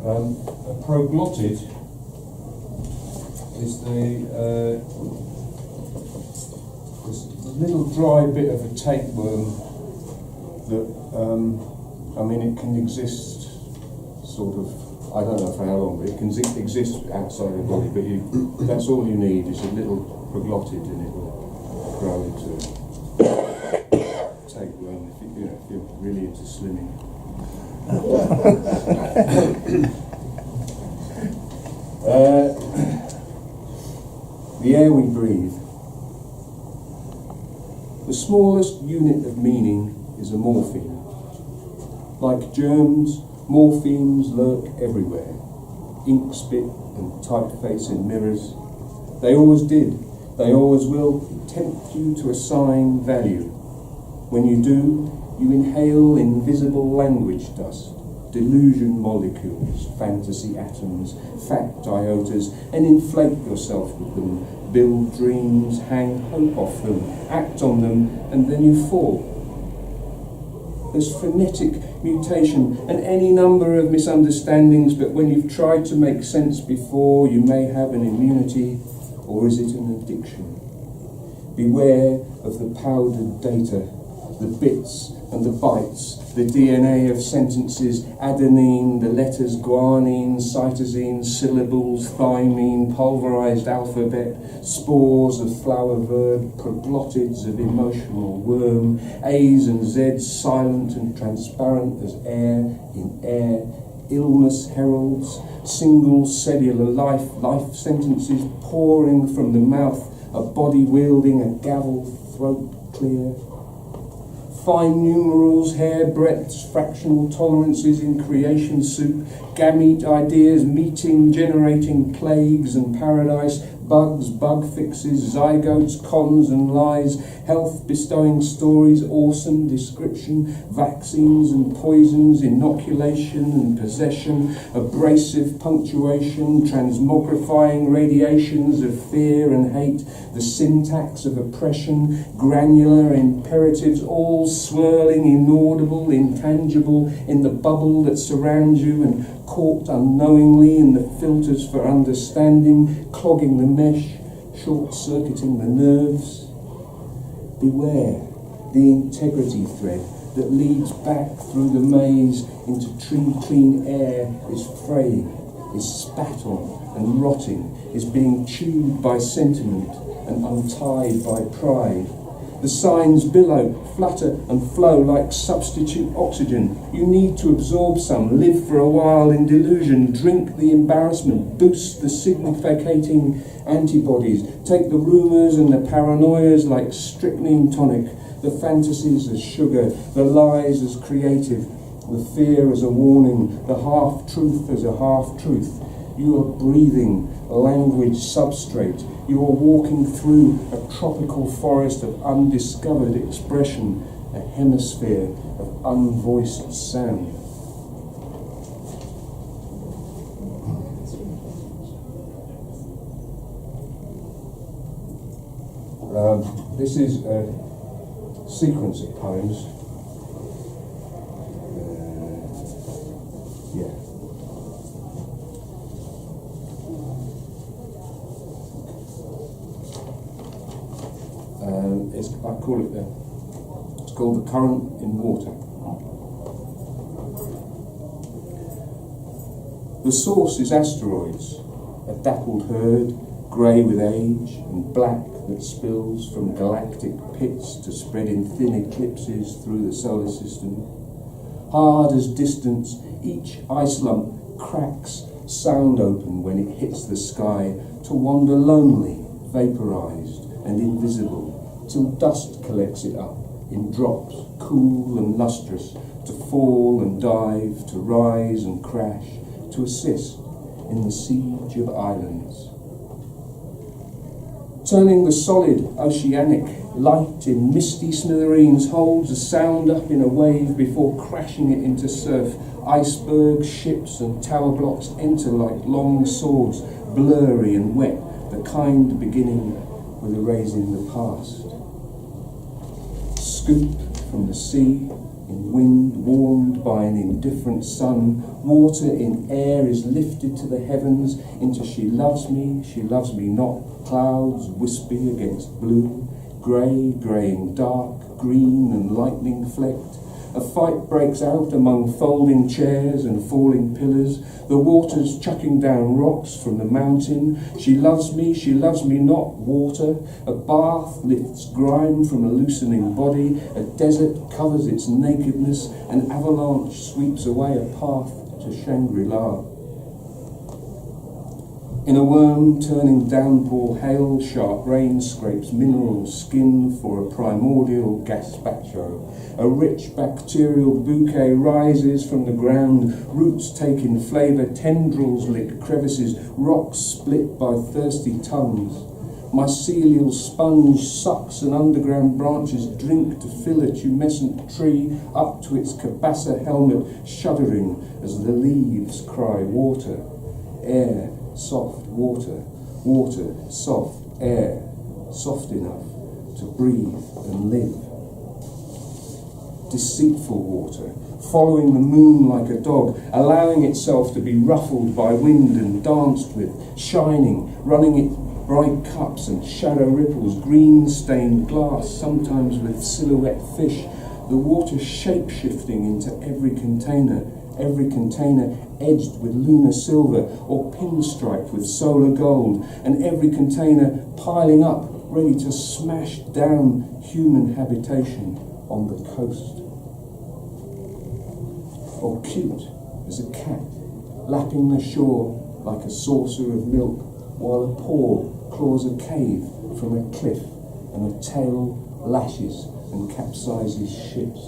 A proglottid is this little dry bit of a tapeworm that, I mean, it can exist sort of, I don't know for how long, but it can exist outside the body, but that's all you need is a little proglottid and it will grow into a tapeworm if you're really into slimming. The air we breathe. The smallest unit of meaning is a morpheme. Like germs, morphemes lurk everywhere. Ink spit and typeface in mirrors. They always did, they always will tempt you to assign value. When you do, you inhale invisible language dust, delusion molecules, fantasy atoms, fact iotas, and inflate yourself with them, build dreams, hang hope off them, act on them, and then you fall. There's frenetic mutation and any number of misunderstandings, but when you've tried to make sense before, you may have an immunity, or is it an addiction? Beware of the powdered data, the bits and the bytes, the DNA of sentences, adenine, the letters guanine, cytosine, syllables, thymine, pulverized alphabet, spores of flower verb, proglottids of emotional worm, A's and Z's silent and transparent as air in air, illness heralds, single cellular life sentences pouring from the mouth, a body wielding a gavel, throat clear. Fine numerals, hair breadths, fractional tolerances in creation soup, gamete ideas meeting, generating plagues and paradise, bugs, bug fixes, zygotes, cons and lies, health bestowing stories, awesome description, vaccines and poisons, inoculation and possession, abrasive punctuation, transmogrifying radiations of fear and hate, the syntax of oppression, granular imperatives, all swirling, inaudible, intangible, in the bubble that surrounds you and caught unknowingly in the filters for understanding, clogging the mesh, short-circuiting the nerves. Beware the integrity thread that leads back through the maze into clean air is fraying, is spat on and rotting, is being chewed by sentiment and untied by pride. The signs billow, flutter and flow like substitute oxygen. You need to absorb some, live for a while in delusion, drink the embarrassment, boost the significating antibodies, take the rumours and the paranoias like strychnine tonic, the fantasies as sugar, the lies as creative, the fear as a warning, the half-truth as a half-truth. You are breathing language substrate. You are walking through a tropical forest of undiscovered expression, a hemisphere of unvoiced sound. This is a sequence of poems. It's called The Current in Water. The source is asteroids, a dappled herd, grey with age and black that spills from galactic pits to spread in thin eclipses through the solar system. Hard as distance, each ice lump cracks, sound open when it hits the sky, to wander lonely, vaporized and invisible, till dust collects it up in drops, cool and lustrous, to fall and dive, to rise and crash, to assist in the siege of islands. Turning the solid oceanic light in misty smithereens holds a sound up in a wave before crashing it into surf. Icebergs, ships and tower blocks enter like long swords, blurry and wet, the kind beginning with erasing the past. Scooped from the sea in wind warmed by an indifferent sun. Water in air is lifted to the heavens into she loves me not. Clouds wispy against blue, grey greying dark, green and lightning flecked. A fight breaks out among folding chairs and falling pillars. The water's chucking down rocks from the mountain. She loves me not. Water. A bath lifts grime from a loosening body. A desert covers its nakedness. An avalanche sweeps away a path to Shangri-La. In a worm turning downpour, hail, sharp rain scrapes mineral skin for a primordial gazpacho. A rich bacterial bouquet rises from the ground, roots take in flavour, tendrils lick crevices, rocks split by thirsty tongues. Mycelial sponge sucks and underground branches drink to fill a tumescent tree up to its cabasa helmet, shuddering as the leaves cry water, air, soft water, water, soft air, soft enough to breathe and live. Deceitful water, following the moon like a dog, allowing itself to be ruffled by wind and danced with, shining, running its bright cups and shadow ripples, green-stained glass, sometimes with silhouette fish, the water shape-shifting into every container edged with lunar silver or pinstriped with solar gold, and every container piling up, ready to smash down human habitation on the coast. Or cute as a cat, lapping the shore like a saucer of milk, while a paw claws a cave from a cliff, and a tail lashes and capsizes ships.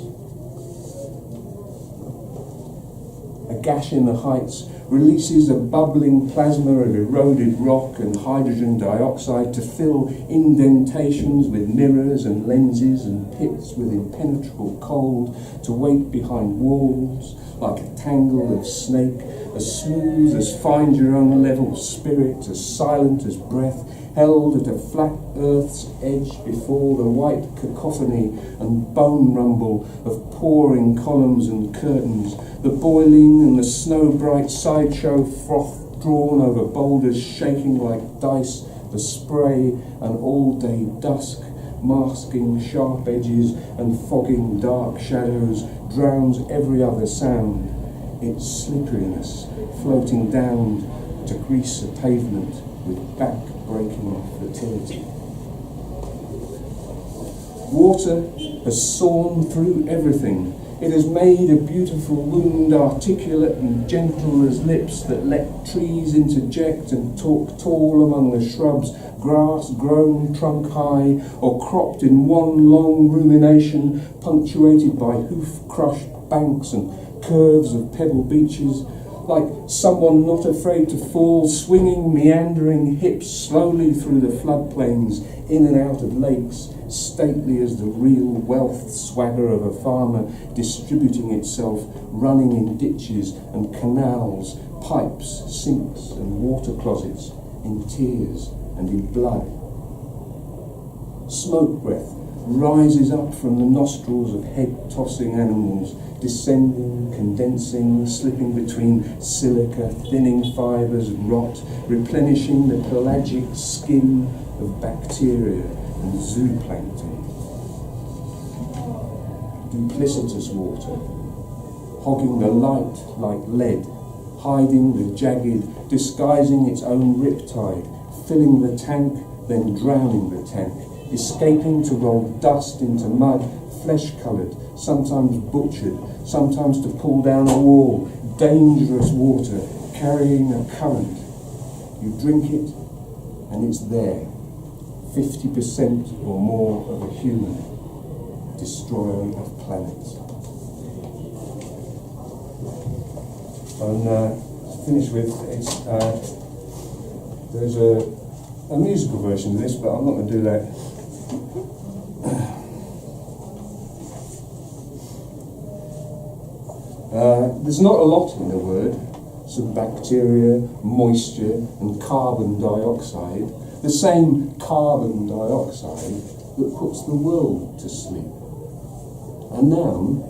A gash in the heights releases a bubbling plasma of eroded rock and hydrogen dioxide to fill indentations with mirrors and lenses and pits with impenetrable cold, to wait behind walls like a tangle of snake, as smooth as find your own level spirit, as silent as breath, held at a flat earth's edge before the white cacophony and bone rumble of pouring columns and curtains, the boiling and the snow-bright sideshow froth drawn over boulders shaking like dice, the spray and all-day dusk, masking sharp edges and fogging dark shadows, drowns every other sound, its slipperiness floating down to grease a pavement with back-breaking fertility. Water has sawn through everything. It has made a beautiful wound articulate and gentle as lips that let trees interject and talk tall among the shrubs, grass grown trunk high or cropped in one long rumination, punctuated by hoof-crushed banks and curves of pebble beaches, like someone not afraid to fall, swinging meandering hips slowly through the floodplains, in and out of lakes, stately as the real wealth swagger of a farmer distributing itself, running in ditches and canals, pipes, sinks and water closets, in tears and in blood. Smoke breath rises up from the nostrils of head-tossing animals, descending, condensing, slipping between silica, thinning fibres, rot, replenishing the pelagic skin of bacteria and zooplankton. Duplicitous water, hogging the light like lead, hiding the jagged, disguising its own riptide, filling the tank, then drowning the tank, escaping to roll dust into mud, flesh-coloured, sometimes butchered, sometimes to pull down a wall, dangerous water, carrying a current. You drink it, and it's there, 50% or more of a human, destroyer of planets. And finish with, there's a musical version of this, but I'm not going to do that. There's not a lot in the word, some bacteria, moisture and carbon dioxide, the same carbon dioxide that puts the world to sleep. A noun,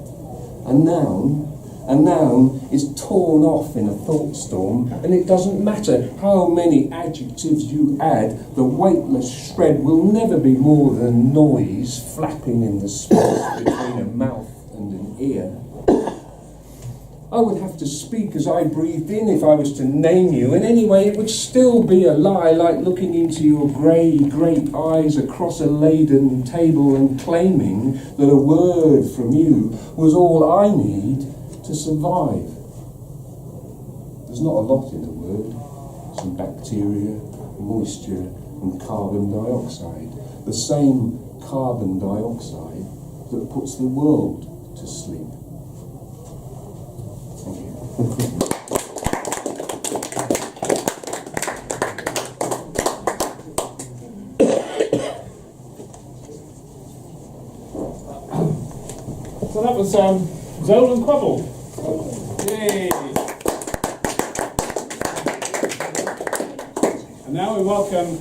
A noun is torn off in a thought storm, and it doesn't matter how many adjectives you add, the weightless shred will never be more than noise flapping in the space between a mouth and an ear. I would have to speak as I breathed in if I was to name you, and anyway it would still be a lie, like looking into your grey great eyes across a laden table and claiming that a word from you was all I need to survive. There's not a lot in a word. Some bacteria, moisture and carbon dioxide. The same carbon dioxide that puts the world to sleep. Thank you. So that was Zolan Quobble. Yay! And now we welcome